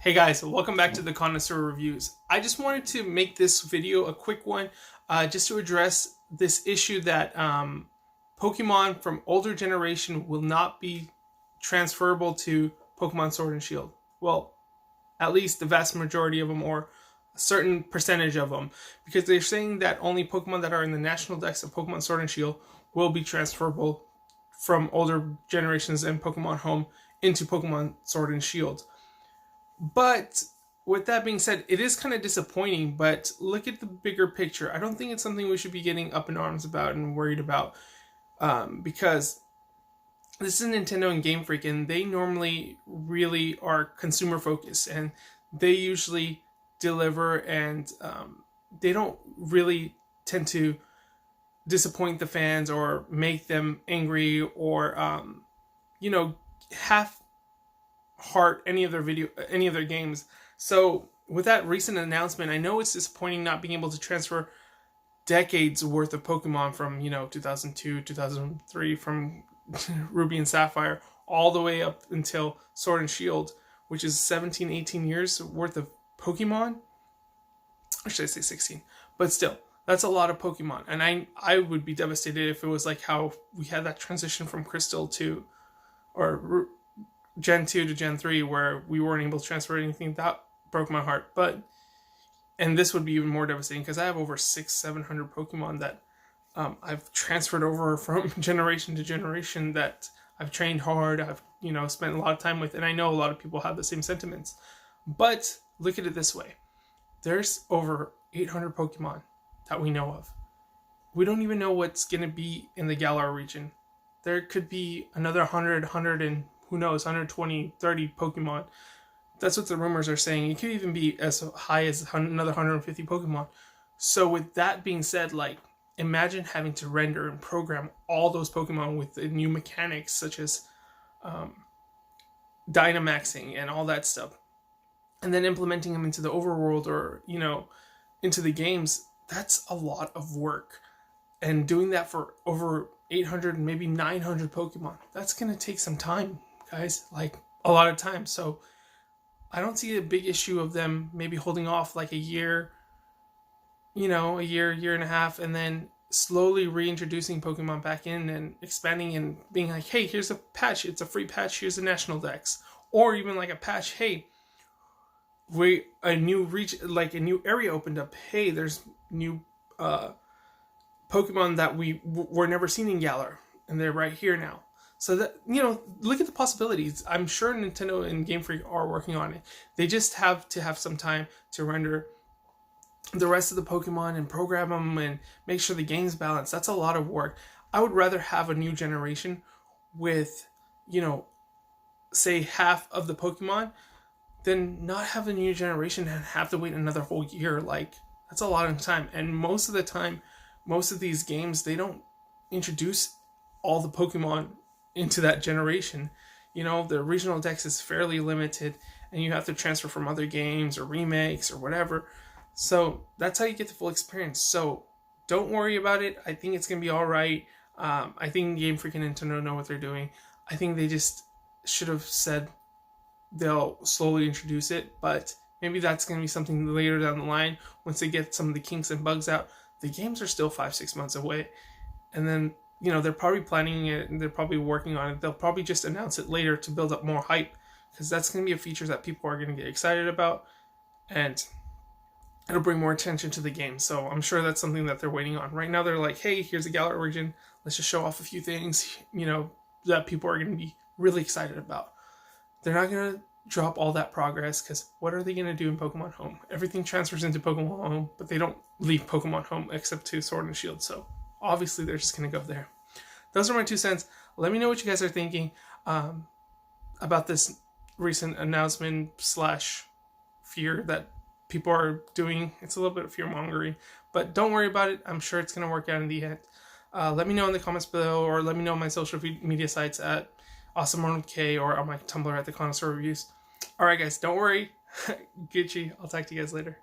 Hey guys, welcome back to the Connoisseur Reviews. I just wanted to make this video a quick one, just to address this issue that Pokemon from older generation will not be transferable to Pokemon Sword and Shield. Well, at least the vast majority of them, or a certain percentage of them, because they're saying that only Pokemon that are in the National Dex of Pokemon Sword and Shield will be transferable from older generations and Pokemon Home into Pokemon Sword and Shield. But with that being said, it is kind of disappointing, but look at the bigger picture. I don't think it's something we should be getting up in arms about and worried about, because this is Nintendo and GameFreak, and they normally really are consumer focused, and they usually deliver, and they don't really tend to disappoint the fans or make them angry or half heart any of their games. So with that recent announcement, I know it's disappointing not being able to transfer decades worth of Pokemon from 2002, 2003, from Ruby and Sapphire all the way up until Sword and Shield, which is 17, 18 years worth of Pokemon. Or should I say 16? But still, that's a lot of Pokemon, and I would be devastated if it was like how we had that transition from Crystal to, or Gen 2 to Gen 3, where we weren't able to transfer anything. That broke my heart. And this would be even more devastating because I have over 700 Pokemon that I've transferred over from generation to generation, that I've trained hard, I've spent a lot of time with, and I know a lot of people have the same sentiments. But look at it this way. There's over 800 Pokemon that we know of. We don't even know what's going to be in the Galar region. There could be another 100 and who knows, 120, 30 Pokemon. That's what the rumors are saying. It could even be as high as another 150 Pokemon. So with that being said, imagine having to render and program all those Pokemon with the new mechanics, such as Dynamaxing and all that stuff, and then implementing them into the overworld or, into the games. That's a lot of work. And doing that for over 800, maybe 900 Pokemon, that's going to take some time, guys, a lot of time. So I don't see a big issue of them maybe holding off a year, year and a half, and then slowly reintroducing Pokemon back in and expanding and being like, hey, here's a patch, it's a free patch, here's a National Dex. Or even a patch, hey, a new area opened up, hey, there's new Pokemon that we were never seen in Galar, and they're right here now. So that, look at the possibilities. I'm sure Nintendo and Game Freak are working on it. They just have to have some time to render the rest of the Pokemon and program them and make sure the game's balanced. That's a lot of work. I would rather have a new generation with, say half of the Pokemon than not have a new generation and have to wait another whole year. That's a lot of time. And most of the time, most of these games, they don't introduce all the Pokemon into that generation. The regional dex is fairly limited, and you have to transfer from other games or remakes or whatever. So that's how you get the full experience. So don't worry about it. I think it's going to be all right. I think Game Freak and Nintendo know what they're doing. I think they just should have said they'll slowly introduce it, but maybe that's going to be something later down the line once they get some of the kinks and bugs out. The games are still 5-6 months away, and then they're probably planning it and they're probably working on it. They'll probably just announce it later to build up more hype, because that's going to be a feature that people are going to get excited about, and it'll bring more attention to the game. So I'm sure that's something that they're waiting on. Right now they're like, hey, here's a Galar region, let's just show off a few things that people are going to be really excited about. They're not going to drop all that progress, because what are they going to do in Pokemon Home? Everything transfers into Pokemon Home, but they don't leave Pokemon Home except to Sword and Shield. So obviously they're just going to go there. Those are my 2 cents. Let me know what you guys are thinking about this recent announcement / fear that people are doing. It's a little bit of fear mongering, but don't worry about it. I'm sure it's going to work out in the end. Let me know in the comments below, or let me know on my social media sites at AwesomeRunWithK, or on my Tumblr at TheConnoisseur Reviews. Alright guys, don't worry. Gucci. I'll talk to you guys later.